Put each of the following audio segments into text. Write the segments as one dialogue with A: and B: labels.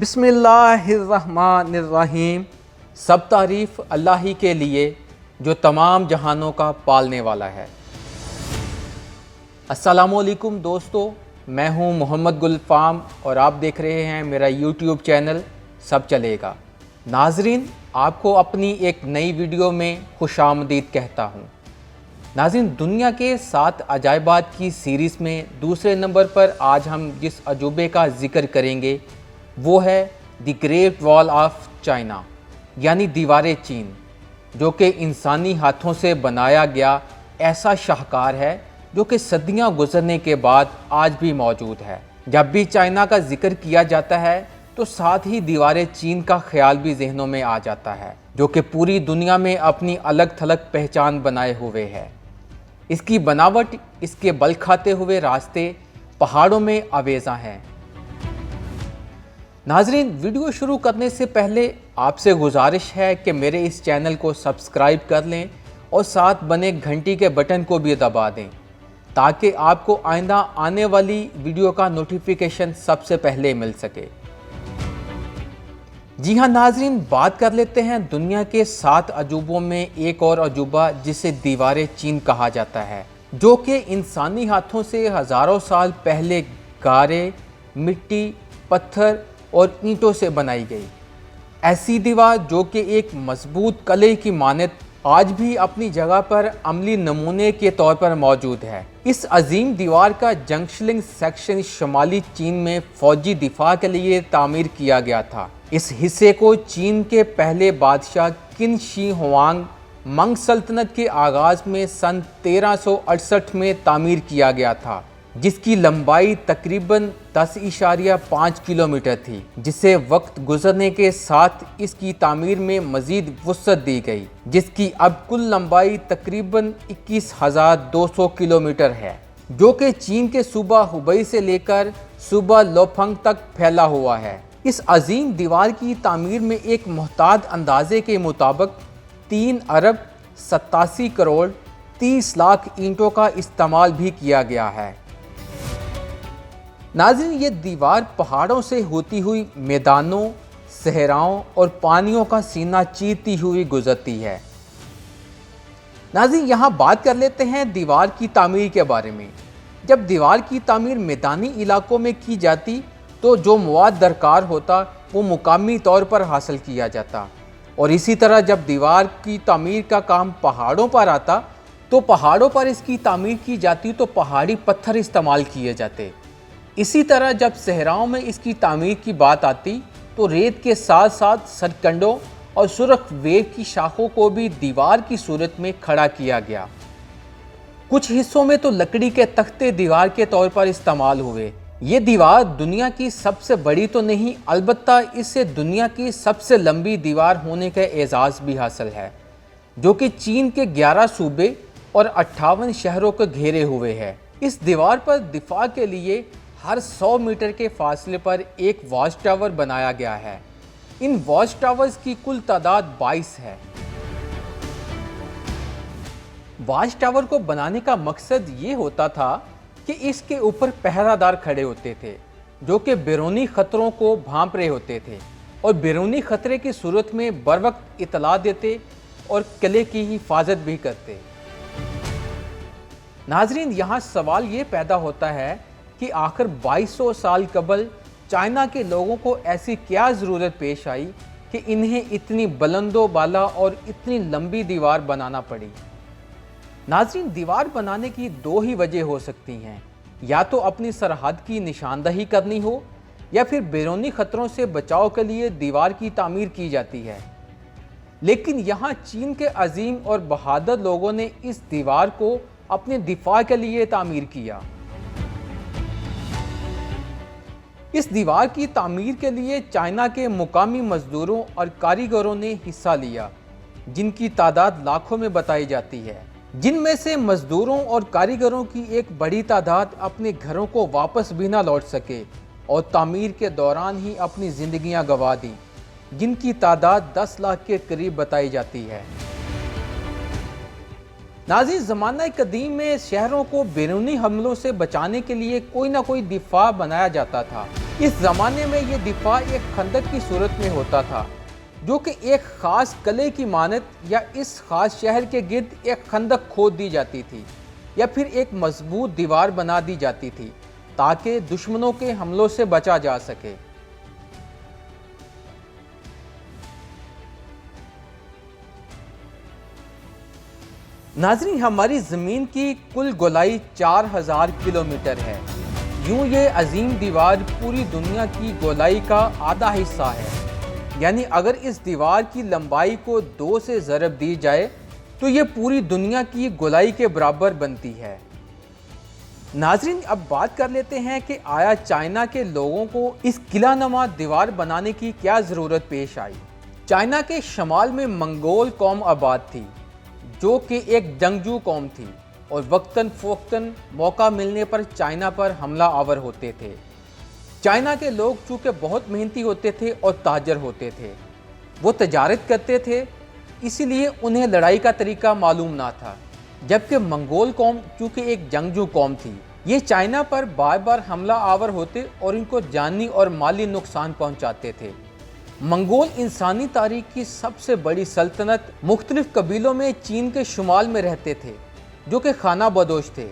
A: بسم اللہ الرحمن الرحیم۔ سب تعریف اللہ ہی کے لیے جو تمام جہانوں کا پالنے والا ہے۔ السلام علیکم دوستو، میں ہوں محمد گل فام اور آپ دیکھ رہے ہیں میرا یوٹیوب چینل سب چلے گا۔ ناظرین، آپ کو اپنی ایک نئی ویڈیو میں خوش آمدید کہتا ہوں۔ ناظرین، دنیا کے 7 عجائبات کی سیریز میں دوسرے نمبر پر آج ہم جس عجوبے کا ذکر کریں گے وہ ہے دی گریٹ وال آف چائنا، یعنی دیوار چین، جو کہ انسانی ہاتھوں سے بنایا گیا ایسا شاہکار ہے جو کہ صدیاں گزرنے کے بعد آج بھی موجود ہے۔ جب بھی چائنا کا ذکر کیا جاتا ہے تو ساتھ ہی دیوار چین کا خیال بھی ذہنوں میں آ جاتا ہے، جو کہ پوری دنیا میں اپنی الگ تھلگ پہچان بنائے ہوئے ہے۔ اس کی بناوٹ، اس کے بل کھاتے ہوئے راستے پہاڑوں میں آویزاں ہیں۔ ناظرین، ویڈیو شروع کرنے سے پہلے آپ سے گزارش ہے کہ میرے اس چینل کو سبسکرائب کر لیں اور ساتھ بنے گھنٹی کے بٹن کو بھی دبا دیں تاکہ آپ کو آئندہ آنے والی ویڈیو کا نوٹیفیکیشن سب سے پہلے مل سکے۔ جی ہاں ناظرین، بات کر لیتے ہیں دنیا کے 7 عجوبوں میں ایک اور عجوبہ جسے دیوار چین کہا جاتا ہے، جو کہ انسانی ہاتھوں سے ہزاروں سال پہلے گارے، مٹی، پتھر اور اینٹوں سے بنائی گئی۔ ایسی دیوار جو کہ ایک مضبوط قلعے کی مانند آج بھی اپنی جگہ پر عملی نمونے کے طور پر موجود ہے۔ اس عظیم دیوار کا جنگشلنگ سیکشن شمالی چین میں فوجی دفاع کے لیے تعمیر کیا گیا تھا۔ اس حصے کو چین کے پہلے بادشاہ قن شی ہوانگ منگ سلطنت کے آغاز میں سن 1368 میں تعمیر کیا گیا تھا، جس کی لمبائی تقریباً 10.5 کلومیٹر تھی، جسے وقت گزرنے کے ساتھ اس کی تعمیر میں مزید وسعت دی گئی، جس کی اب کل لمبائی تقریباً 21,200 کلومیٹر ہے، جو کہ چین کے صوبہ ہubei سے لے کر صوبہ لوپھنگ تک پھیلا ہوا ہے۔ اس عظیم دیوار کی تعمیر میں ایک محتاط اندازے کے مطابق 3 ارب 87 کروڑ 30 لاکھ اینٹوں کا استعمال بھی کیا گیا ہے۔ ناظرین، یہ دیوار پہاڑوں سے ہوتی ہوئی میدانوں، صحراؤں اور پانیوں کا سینہ چیرتی ہوئی گزرتی ہے۔ ناظرین، یہاں بات کر لیتے ہیں دیوار کی تعمیر کے بارے میں۔ جب دیوار کی تعمیر میدانی علاقوں میں کی جاتی تو جو مواد درکار ہوتا وہ مقامی طور پر حاصل کیا جاتا، اور اسی طرح جب دیوار کی تعمیر کا کام پہاڑوں پر آتا تو پہاڑوں پر اس کی تعمیر کی جاتی تو پہاڑی پتھر استعمال کیے جاتے۔ اسی طرح جب صحراؤں میں اس کی تعمیر کی بات آتی تو ریت کے ساتھ ساتھ سرکنڈوں اور سرخ ویو کی شاخوں کو بھی دیوار کی صورت میں کھڑا کیا گیا۔ کچھ حصوں میں تو لکڑی کے تختے دیوار کے طور پر استعمال ہوئے۔ یہ دیوار دنیا کی سب سے بڑی تو نہیں، البتہ اس سے دنیا کی سب سے لمبی دیوار ہونے کا اعزاز بھی حاصل ہے، جو کہ چین کے 11 صوبے اور 58 شہروں کو گھیرے ہوئے ہے۔ اس دیوار پر دفاع کے لیے ہر 100 میٹر کے فاصلے پر ایک واچ ٹاور بنایا گیا ہے۔ ان واچ ٹاورز کی کل تعداد 22 ہے۔ واچ ٹاور کو بنانے کا مقصد یہ ہوتا تھا کہ اس کے اوپر پہرہ دار کھڑے ہوتے تھے، جو کہ بیرونی خطروں کو بھانپ رہے ہوتے تھے اور بیرونی خطرے کی صورت میں بروقت اطلاع دیتے اور قلعے کی حفاظت بھی کرتے۔ ناظرین، یہاں سوال یہ پیدا ہوتا ہے کہ آخر 2200 سال قبل چائنا کے لوگوں کو ایسی کیا ضرورت پیش آئی کہ انہیں اتنی بلند و بالا اور اتنی لمبی دیوار بنانا پڑی۔ ناظرین، دیوار بنانے کی 2 ہی وجہ ہو سکتی ہیں، یا تو اپنی سرحد کی نشاندہی کرنی ہو یا پھر بیرونی خطروں سے بچاؤ کے لیے دیوار کی تعمیر کی جاتی ہے۔ لیکن یہاں چین کے عظیم اور بہادر لوگوں نے اس دیوار کو اپنے دفاع کے لیے تعمیر کیا۔ اس دیوار کی تعمیر کے لیے چائنا کے مقامی مزدوروں اور کاریگروں نے حصہ لیا، جن کی تعداد لاکھوں میں بتائی جاتی ہے، جن میں سے مزدوروں اور کاریگروں کی ایک بڑی تعداد اپنے گھروں کو واپس بھی نہ لوٹ سکے اور تعمیر کے دوران ہی اپنی زندگیاں گنوا دیں، جن کی تعداد 10 لاکھ کے قریب بتائی جاتی ہے۔ ناظرین، زمانہ قدیم میں شہروں کو بیرونی حملوں سے بچانے کے لیے کوئی نہ کوئی دفاع بنایا جاتا تھا۔ اس زمانے میں یہ دفاع ایک خندق کی صورت میں ہوتا تھا، جو کہ ایک خاص قلعے کی مانند یا اس خاص شہر کے گرد ایک خندق کھود دی جاتی تھی یا پھر ایک مضبوط دیوار بنا دی جاتی تھی تاکہ دشمنوں کے حملوں سے بچا جا سکے۔ ناظرین، ہماری زمین کی کل گولائی 4000 کلومیٹر ہے۔ یوں یہ عظیم دیوار پوری دنیا کی گولائی کا آدھا حصہ ہے، یعنی اگر اس دیوار کی لمبائی کو 2 سے ضرب دی جائے تو یہ پوری دنیا کی گولائی کے برابر بنتی ہے۔ ناظرین، اب بات کر لیتے ہیں کہ آیا چائنا کے لوگوں کو اس قلعہ نما دیوار بنانے کی کیا ضرورت پیش آئی؟ چائنا کے شمال میں منگول قوم آباد تھی، جو کہ ایک جنگجو قوم تھی اور وقتاً فوقتاً موقع ملنے پر چائنا پر حملہ آور ہوتے تھے۔ چائنا کے لوگ چونکہ بہت محنتی ہوتے تھے اور تاجر ہوتے تھے، وہ تجارت کرتے تھے، اسی لیے انہیں لڑائی کا طریقہ معلوم نہ تھا، جبکہ منگول قوم چونکہ ایک جنگجو قوم تھی، یہ چائنا پر بار بار حملہ آور ہوتے اور ان کو جانی اور مالی نقصان پہنچاتے تھے۔ منگول انسانی تاریخ کی سب سے بڑی سلطنت مختلف قبیلوں میں چین کے شمال میں رہتے تھے، جو کہ خانہ بدوش تھے۔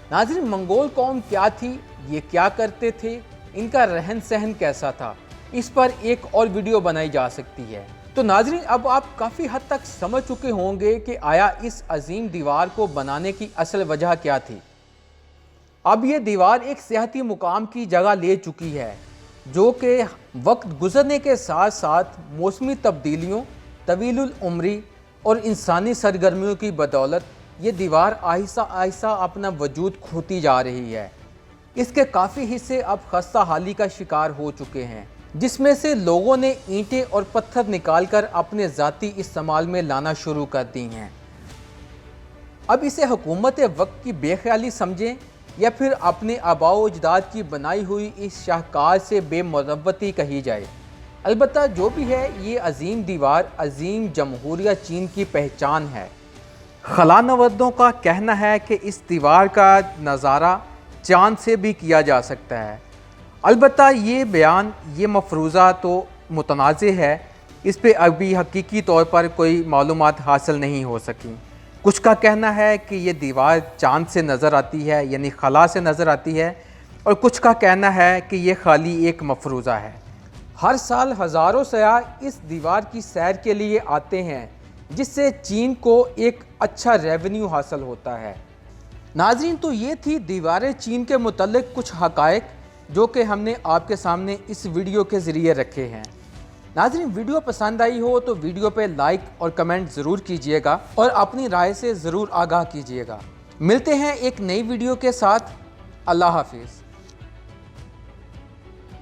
A: ناظرین، منگول قوم کیا تھی، یہ کیا کرتے تھے، ان کا رہن سہن کیسا تھا، اس پر ایک اور ویڈیو بنائی جا سکتی ہے۔ تو ناظرین، اب آپ کافی حد تک سمجھ چکے ہوں گے کہ آیا اس عظیم دیوار کو بنانے کی اصل وجہ کیا تھی۔ اب یہ دیوار ایک سیاحتی مقام کی جگہ لے چکی ہے، جو کہ وقت گزرنے کے ساتھ ساتھ موسمی تبدیلیوں، طویل العمری اور انسانی سرگرمیوں کی بدولت یہ دیوار آہستہ آہستہ اپنا وجود کھوتی جا رہی ہے۔ اس کے کافی حصے اب خستہ حالی کا شکار ہو چکے ہیں، جس میں سے لوگوں نے اینٹیں اور پتھر نکال کر اپنے ذاتی استعمال میں لانا شروع کر دی ہیں۔ اب اسے حکومت وقت کی بے خیالی سمجھیں یا پھر اپنے آباء و اجداد کی بنائی ہوئی اس شاہکار سے بے مروتی کہی جائے، البتہ جو بھی ہے، یہ عظیم دیوار عظیم جمہوریہ چین کی پہچان ہے۔ خلا نوردوں کا کہنا ہے کہ اس دیوار کا نظارہ چاند سے بھی کیا جا سکتا ہے، البتہ یہ بیان، یہ مفروضہ تو متنازع ہے، اس پہ ابھی حقیقی طور پر کوئی معلومات حاصل نہیں ہو سکیں۔ کچھ کا کہنا ہے کہ یہ دیوار چاند سے نظر آتی ہے، یعنی خلا سے نظر آتی ہے، اور کچھ کا کہنا ہے کہ یہ خالی ایک مفروضہ ہے۔ ہر سال ہزاروں سیاح اس دیوار کی سیر کے لیے آتے ہیں، جس سے چین کو ایک اچھا ریونیو حاصل ہوتا ہے۔ ناظرین، تو یہ تھی دیوار چین کے متعلق کچھ حقائق جو کہ ہم نے آپ کے سامنے اس ویڈیو کے ذریعے رکھے ہیں۔ ناظرین، ویڈیو پسند آئی ہو تو ویڈیو پہ لائک اور کمنٹ ضرور کیجئے گا اور اپنی رائے سے ضرور آگاہ کیجئے گا۔ ملتے ہیں ایک نئی ویڈیو کے ساتھ۔ اللہ حافظ۔